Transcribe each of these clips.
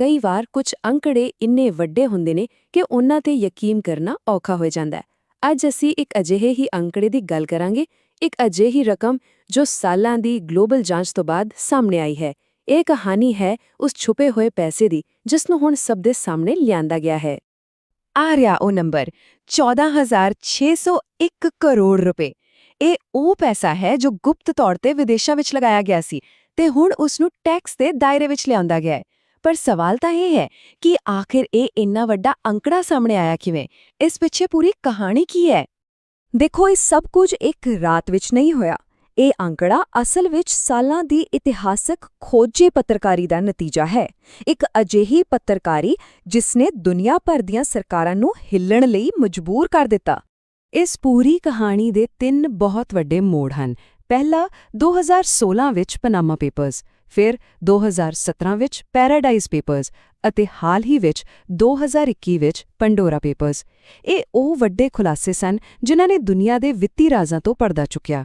ਕਈ ਵਾਰ ਕੁਝ ਅੰਕੜੇ ਇੰਨੇ ਵੱਡੇ ਹੁੰਦੇ ਨੇ ਕਿ ਉਹਨਾਂ ਤੇ ਯਕੀਨ ਕਰਨਾ ਔਖਾ ਹੋ ਜਾਂਦਾ ਹੈ। ਅੱਜ ਅਸੀਂ ਇੱਕ ਅਜਿਹੇ ਹੀ ਅੰਕੜੇ ਦੀ ਗੱਲ ਕਰਾਂਗੇ, ਇੱਕ ਅਜਿਹੀ ਰਕਮ ਜੋ ਸਾਲਾਂ ਦੀ ਗਲੋਬਲ ਜਾਂਚ ਤੋਂ ਬਾਅਦ ਸਾਹਮਣੇ ਆਈ ਹੈ। ਇਹ ਕਹਾਣੀ ਹੈ ਉਸ ਛੁਪੇ ਹੋਏ ਪੈਸੇ ਦੀ, ਜਿਸ ਨੂੰ ਹੁਣ ਸਭ ਦੇ ਸਾਹਮਣੇ ਲਿਆਂਦਾ ਗਿਆ ਹੈ। ਆ ਰਿਹਾ ਉਹ ਨੰਬਰ 14,601 ਕਰੋੜ ਰੁਪਏ। ਇਹ ਉਹ ਪੈਸਾ ਹੈ ਜੋ ਗੁਪਤ ਤੌਰ ਤੇ ਵਿਦੇਸ਼ਾਂ ਵਿੱਚ ਲਗਾਇਆ ਗਿਆ ਸੀ ਤੇ ਹੁਣ ਉਸ ਨੂੰ ਟੈਕਸ ਦੇ ਦਾਇਰੇ ਵਿੱਚ ਲਿਆਂਦਾ ਗਿਆ ਹੈ। ਪਰ ਸਵਾਲ ਤਾਂ ਇਹ ਹੈ ਕਿ ਆਖਿਰ ਇਹ ਇੰਨਾ ਵੱਡਾ ਅੰਕੜਾ ਸਾਹਮਣੇ ਆਇਆ ਕਿਵੇਂ? ਇਸ ਪਿੱਛੇ ਪੂਰੀ ਕਹਾਣੀ ਕੀ ਹੈ? ਦੇਖੋ, ਇਹ ਸਭ ਕੁਝ ਇੱਕ ਰਾਤ ਵਿੱਚ ਨਹੀਂ ਹੋਇਆ। ਇਹ ਅੰਕੜਾ ਅਸਲ ਵਿੱਚ ਸਾਲਾਂ ਦੀ ਇਤਿਹਾਸਕ ਖੋਜੀ ਪੱਤਰਕਾਰੀ ਦਾ ਨਤੀਜਾ ਹੈ। ਇੱਕ ਅਜਿਹੀ ਪੱਤਰਕਾਰੀ ਜਿਸ ਨੇ ਦੁਨੀਆ ਭਰ ਦੀਆਂ ਸਰਕਾਰਾਂ ਨੂੰ ਹਿੱਲਣ ਲਈ ਮਜਬੂਰ ਕਰ ਦਿੱਤਾ। ਇਸ ਪੂਰੀ ਕਹਾਣੀ ਦੇ 3 ਬਹੁਤ ਵੱਡੇ ਮੋੜ ਹਨ। ਪਹਿਲਾ 2016 ਵਿੱਚ ਪਨਾਮਾ ਪੇਪਰਜ਼, ਫਿਰ 2017 ਵਿੱਚ ਪੈਰਾਡਾਈਜ਼ ਪੇਪਰਜ਼ ਅਤੇ ਹਾਲ ਹੀ ਵਿੱਚ 2021 ਵਿੱਚ ਪੰਡੋਰਾ ਪੇਪਰਜ਼। ਇਹ ਉਹ ਵੱਡੇ ਖੁਲਾਸੇ ਸਨ ਜਿਨ੍ਹਾਂ ਨੇ ਦੁਨੀਆ ਦੇ ਵਿੱਤੀ ਰਾਜ਼ਾਂ ਤੋਂ ਪਰਦਾ ਚੁੱਕਿਆ।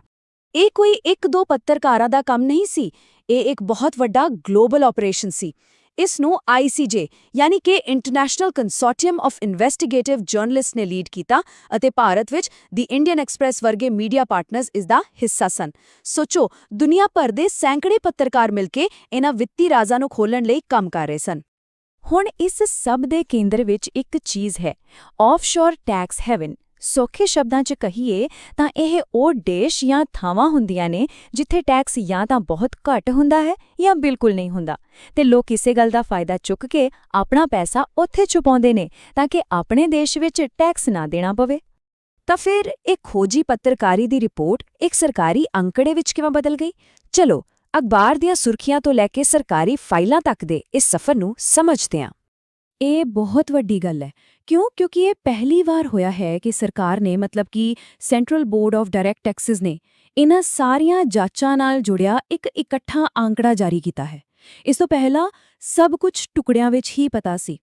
ਇਹ ਕੋਈ 1-2 ਪੱਤਰਕਾਰਾਂ ਦਾ ਕੰਮ ਨਹੀਂ ਸੀ, ਇਹ ਇੱਕ ਬਹੁਤ ਵੱਡਾ ਗਲੋਬਲ ਆਪਰੇਸ਼ਨ ਸੀ। ਇਸ ਨੂੰ ICJ ਯਾਨੀ ਕਿ international consortium of investigative journalist ਨੇ ਲੀਡ ਕੀਤਾ ਅਤੇ ਭਾਰਤ ਵਿੱਚ ਦੀ ਇੰਡੀਅਨ ਐਕਸਪ੍ਰੈਸ ਵਰਗੇ ਮੀਡੀਆ ਪਾਰਟਨਰਜ਼ ਇਸ ਦਾ ਹਿੱਸਾ ਸਨ। ਸੋਚੋ, ਦੁਨੀਆ ਭਰ ਦੇ ਸੈਂਕੜੇ ਪੱਤਰਕਾਰ ਮਿਲ ਕੇ ਇਹਨਾਂ ਵਿੱਤੀ ਰਾਜ਼ਾਂ ਨੂੰ ਖੋਲ੍ਹਣ ਲਈ ਕੰਮ ਕਰ ਰਹੇ ਸਨ। ਹੁਣ ਇਸ ਸਭ ਦੇ ਕੇਂਦਰ ਵਿੱਚ ਇੱਕ ਚੀਜ਼ ਹੈ, ਆਫਸ਼ੋਰ ਟੈਕਸ ਹੈਵਨ। ਸੌਖੇ ਸ਼ਬਦਾਂ 'ਚ ਕਹੀਏ ਤਾਂ ਇਹ ਉਹ ਦੇਸ਼ ਜਾਂ ਥਾਵਾਂ ਹੁੰਦੀਆਂ ਨੇ ਜਿੱਥੇ ਟੈਕਸ ਜਾਂ ਤਾਂ ਬਹੁਤ ਘੱਟ ਹੁੰਦਾ ਹੈ ਜਾਂ ਬਿਲਕੁਲ ਨਹੀਂ ਹੁੰਦਾ, ਤੇ ਲੋਕ ਇਸੇ ਗੱਲ ਦਾ ਫਾਇਦਾ ਚੁੱਕ ਕੇ ਆਪਣਾ ਪੈਸਾ ਉੱਥੇ ਛੁਪਾਉਂਦੇ ਨੇ ਤਾਂ ਕਿ ਆਪਣੇ ਦੇਸ਼ ਵਿੱਚ ਟੈਕਸ ਨਾ ਦੇਣਾ ਪਵੇ। ਤਾਂ ਫਿਰ ਇਹ ਖੋਜੀ ਪੱਤਰਕਾਰੀ ਦੀ ਰਿਪੋਰਟ ਇੱਕ ਸਰਕਾਰੀ ਅੰਕੜੇ ਵਿੱਚ ਕਿਵੇਂ ਬਦਲ ਗਈ? ਚਲੋ, ਅਖਬਾਰ ਦੀਆਂ ਸੁਰਖੀਆਂ ਤੋਂ ਲੈ ਕੇ ਸਰਕਾਰੀ ਫਾਈਲਾਂ ਤੱਕ ਦੇ ਇਸ ਸਫ਼ਰ ਨੂੰ ਸਮਝਦੇ ਹਾਂ। ਇਹ ਬਹੁਤ ਵੱਡੀ ਗੱਲ ਹੈ। ਕਿਉਂਕਿ ਇਹ ਪਹਿਲੀ ਵਾਰ ਹੋਇਆ ਹੈ ਕਿ ਸਰਕਾਰ ਨੇ central board of direct Texas ਨੇ ਇਹਨਾਂ ਸਾਰੀਆਂ ਜਾਂਚਾਂ ਨਾਲ ਜੁੜਿਆ ਇੱਕ ਇਕੱਠਾ ਅੰਕੜਾ ਜਾਰੀ ਕੀਤਾ ਹੈ। ਇਸ ਤੋਂ ਪਹਿਲਾਂ ਸਭ ਕੁਝ ਟੁਕੜਿਆਂ ਵਿੱਚ ਹੀ ਪਤਾ ਸੀ।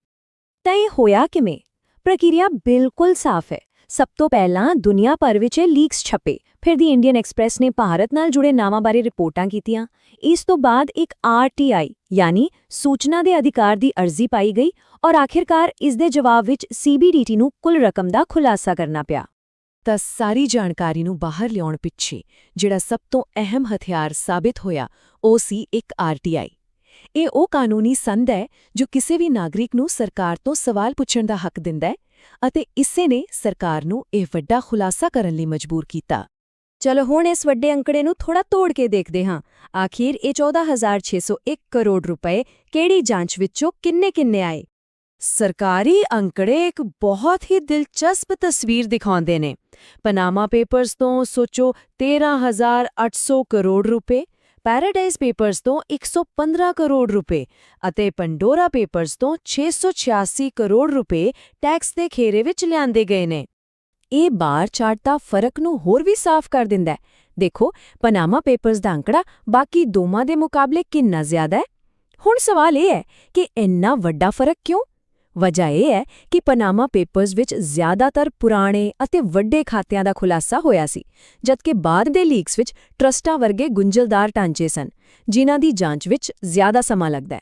ਤਾਂ ਇਹ ਹੋਇਆ ਕਿਵੇਂ? ਪ੍ਰਕਿਰਿਆ ਬਿਲਕੁਲ ਸਾਫ਼ ਹੈ। ਸਭ ਤੋਂ ਪਹਿਲਾਂ ਦੁਨੀਆ ਭਰ ਵਿੱਚ ਲੀਕਸ ਛਪੇ, ਫਿਰ ਦੀ ਇੰਡੀਅਨ ਐਕਸਪ੍ਰੈਸ ਨੇ ਭਾਰਤ ਨਾਲ ਜੁੜੇ ਨਾਵਾਂ ਬਾਰੇ ਰਿਪੋਰਟਾਂ ਕੀਤੀਆਂ। ਇਸ ਤੋਂ ਬਾਅਦ ਇੱਕ RTI ਯਾਨੀ ਸੂਚਨਾ ਦੇ ਅਧਿਕਾਰ ਦੀ ਅਰਜ਼ੀ ਪਾਈ ਗਈ ਔਰ ਆਖਿਰਕਾਰ ਇਸ ਦੇ ਜਵਾਬ ਵਿੱਚ CBDT ਨੂੰ ਕੁੱਲ ਰਕਮ ਦਾ ਖੁਲਾਸਾ ਕਰਨਾ ਪਿਆ। ਤਾਂ ਸਾਰੀ ਜਾਣਕਾਰੀ ਨੂੰ ਬਾਹਰ ਲਿਆਉਣ ਪਿੱਛੇ ਜਿਹੜਾ ਸਭ ਤੋਂ ਅਹਿਮ ਹਥਿਆਰ ਸਾਬਿਤ ਹੋਇਆ ਉਹ ਸੀ ਇੱਕ RTI। ਇਹ ਉਹ ਕਾਨੂੰਨੀ ਸੰਦ ਹੈ ਜੋ ਕਿਸੇ ਵੀ ਨਾਗਰਿਕ ਨੂੰ ਸਰਕਾਰ ਤੋਂ ਸਵਾਲ ਪੁੱਛਣ ਦਾ ਹੱਕ ਦਿੰਦਾ ਹੈ ਅਤੇ ਇਸੇ ਨੇ ਸਰਕਾਰ ਨੂੰ ਇਹ ਵੱਡਾ ਖੁਲਾਸਾ ਕਰਨ ਲਈ ਮਜਬੂਰ ਕੀਤਾ। ਚਲੋ ਹੁਣ ਇਸ ਵੱਡੇ ਅੰਕੜੇ ਨੂੰ ਥੋੜਾ ਤੋੜ ਕੇ ਦੇਖਦੇ ਹਾਂ। ਆਖਿਰ ਇਹ 14,601 ਕਰੋੜ ਰੁਪਏ ਕਿਹੜੀ ਜਾਂਚ ਵਿੱਚੋਂ ਕਿੰਨੇ ਆਏ? ਸਰਕਾਰੀ ਅੰਕੜੇ ਇੱਕ ਬਹੁਤ ਹੀ ਦਿਲਚਸਪ ਤਸਵੀਰ ਦਿਖਾਉਂਦੇ ਨੇ। ਪਨਾਮਾ ਪੇਪਰਜ਼ ਤੋਂ ਸੋਚੋ 13,800 ਕਰੋੜ ਰੁਪਏ, ਪੈਰਾਡਾਈਜ਼ ਪੇਪਰਜ਼ ਤੋਂ 115 ਕਰੋੜ ਰੁਪਏ ਅਤੇ ਪੰਡੋਰਾ ਪੇਪਰਜ਼ ਤੋਂ 686 ਕਰੋੜ ਰੁਪਏ ਟੈਕਸ ਦੇ ਖੇਰੇ ਵਿੱਚ ਲਿਆਂਦੇ ਗਏ ਨੇ। ਇਹ ਬਾਰ ਚਾਰਟ ਦਾ ਫਰਕ ਨੂੰ ਹੋਰ ਵੀ ਸਾਫ਼ ਕਰ ਦਿੰਦਾ ਹੈ। ਦੇਖੋ, ਪਨਾਮਾ ਪੇਪਰਜ਼ ਦਾ ਅੰਕੜਾ ਬਾਕੀ ਦੋਵਾਂ ਦੇ ਮੁਕਾਬਲੇ ਕਿੰਨਾ ਜ਼ਿਆਦਾ ਹੈ। ਹੁਣ ਸਵਾਲ ਇਹ ਹੈ ਕਿ ਇੰਨਾ ਵੱਡਾ ਫਰਕ ਕਿਉਂ? ਵਜ੍ਹਾ ਇਹ ਹੈ ਕਿ ਪਨਾਮਾ ਪੇਪਰਜ਼ ਵਿੱਚ ਜ਼ਿਆਦਾਤਰ ਪੁਰਾਣੇ ਅਤੇ ਵੱਡੇ ਖਾਤਿਆਂ ਦਾ ਖੁਲਾਸਾ ਹੋਇਆ ਸੀ, ਜਦਕਿ ਬਾਅਦ ਦੇ ਲੀਕਸ ਵਿੱਚ ਟਰਸਟਾਂ ਵਰਗੇ ਗੁੰਝਲਦਾਰ ਢਾਂਚੇ ਸਨ, ਜਿਨ੍ਹਾਂ ਦੀ ਜਾਂਚ ਵਿੱਚ ਜ਼ਿਆਦਾ ਸਮਾਂ ਲੱਗਦਾ ਹੈ।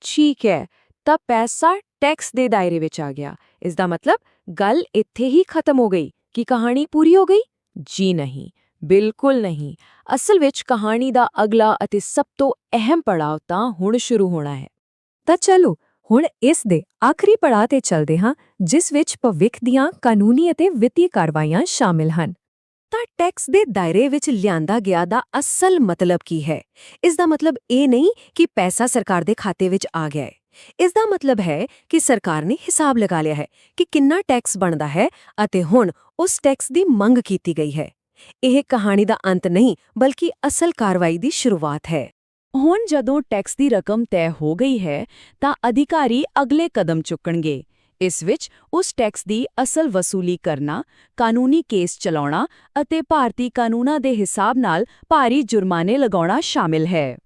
ਠੀਕ ਹੈ, ਤਾਂ ਪੈਸਾ ਟੈਕਸ ਦੇ ਦਾਇਰੇ ਵਿੱਚ ਆ ਗਿਆ। ਇਸ ਦਾ ਮਤਲਬ ਗੱਲ ਇੱਥੇ ਹੀ ਖਤਮ ਹੋ ਗਈ ਕਿ ਕਹਾਣੀ ਪੂਰੀ ਹੋ ਗਈ? ਜੀ ਨਹੀਂ, ਬਿਲਕੁਲ ਨਹੀਂ। ਅਸਲ ਵਿੱਚ ਕਹਾਣੀ ਦਾ ਅਗਲਾ ਅਤੇ ਸਭ ਤੋਂ ਅਹਿਮ ਪੜਾਅ ਤਾਂ ਹੁਣ ਸ਼ੁਰੂ ਹੋਣਾ ਹੈ। ਤਾਂ ਚਲੋ ਹੁਣ ਇਸ ਦੇ ਆਖਰੀ ਪੜਾਅ ਤੇ ਚੱਲਦੇ ਹਾਂ, ਜਿਸ ਵਿੱਚ ਭਵਿੱਖ ਦੀਆਂ ਕਾਨੂੰਨੀ ਅਤੇ ਵਿੱਤੀ ਕਾਰਵਾਈਆਂ ਸ਼ਾਮਿਲ ਹਨ। ਤਾਂ ਟੈਕਸ ਦੇ ਦਾਇਰੇ ਵਿੱਚ ਲਿਆਂਦਾ ਗਿਆ ਦਾ ਅਸਲ ਮਤਲਬ ਕੀ ਹੈ? ਇਸ ਦਾ ਮਤਲਬ ਇਹ ਨਹੀਂ ਕਿ ਪੈਸਾ ਸਰਕਾਰ ਦੇ ਖਾਤੇ ਵਿੱਚ ਆ ਗਿਆ ਹੈ। ਇਸ ਦਾ ਮਤਲਬ ਹੈ ਕਿ ਸਰਕਾਰ ਨੇ ਹਿਸਾਬ ਲਗਾ ਲਿਆ ਹੈ ਕਿ ਕਿੰਨਾ ਟੈਕਸ ਬਣਦਾ ਹੈ ਅਤੇ ਹੁਣ ਉਸ ਟੈਕਸ ਦੀ ਮੰਗ ਕੀਤੀ ਗਈ ਹੈ। ਇਹ ਕਹਾਣੀ ਦਾ ਅੰਤ ਨਹੀਂ, ਬਲਕਿ ਅਸਲ ਕਾਰਵਾਈ ਦੀ ਸ਼ੁਰੂਆਤ ਹੈ। ਹੁਣ ਜਦੋਂ ਟੈਕਸ ਦੀ ਰਕਮ ਤੈਅ ਹੋ ਗਈ ਹੈ ਤਾਂ ਅਧਿਕਾਰੀ ਅਗਲੇ ਕਦਮ ਚੁੱਕਣਗੇ। ਇਸ ਵਿੱਚ ਉਸ ਟੈਕਸ ਦੀ ਅਸਲ ਵਸੂਲੀ ਕਰਨਾ, ਕਾਨੂੰਨੀ ਕੇਸ ਚਲਾਉਣਾ ਅਤੇ ਭਾਰਤੀ ਕਾਨੂੰਨਾਂ ਦੇ ਹਿਸਾਬ ਨਾਲ ਭਾਰੀ ਜੁਰਮਾਨੇ ਲਗਾਉਣਾ ਸ਼ਾਮਿਲ ਹੈ।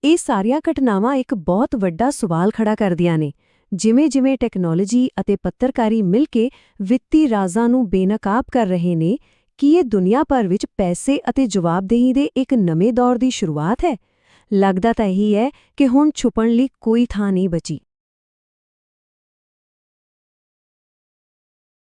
ਇਹ ਸਾਰੀਆਂ ਘਟਨਾਵਾਂ ਇੱਕ ਬਹੁਤ ਵੱਡਾ ਸਵਾਲ ਖੜਾ ਕਰਦੀਆਂ ਨੇ। ਜਿਵੇਂ-ਜਿਵੇਂ ਟੈਕਨੋਲੋਜੀ ਅਤੇ ਪੱਤਰਕਾਰੀ ਮਿਲ ਕੇ ਵਿੱਤੀ ਰਾਜ਼ਾਂ ਨੂੰ ਬੇਨਕਾਬ ਕਰ ਰਹੇ ਨੇ, ਕੀ ਇਹ ਦੁਨੀਆ ਭਰ ਵਿੱਚ ਪੈਸੇ ਅਤੇ ਜਵਾਬਦੇਹੀ ਦੇ ਇੱਕ ਨਵੇਂ ਦੌਰ ਦੀ ਸ਼ੁਰੂਆਤ ਹੈ? ਲੱਗਦਾ ਤਾਂ ਇਹੀ ਹੈ ਕਿ ਹੁਣ ਛੁਪਣ ਲਈ ਕੋਈ ਥਾਂ ਨਹੀਂ ਬਚੀ।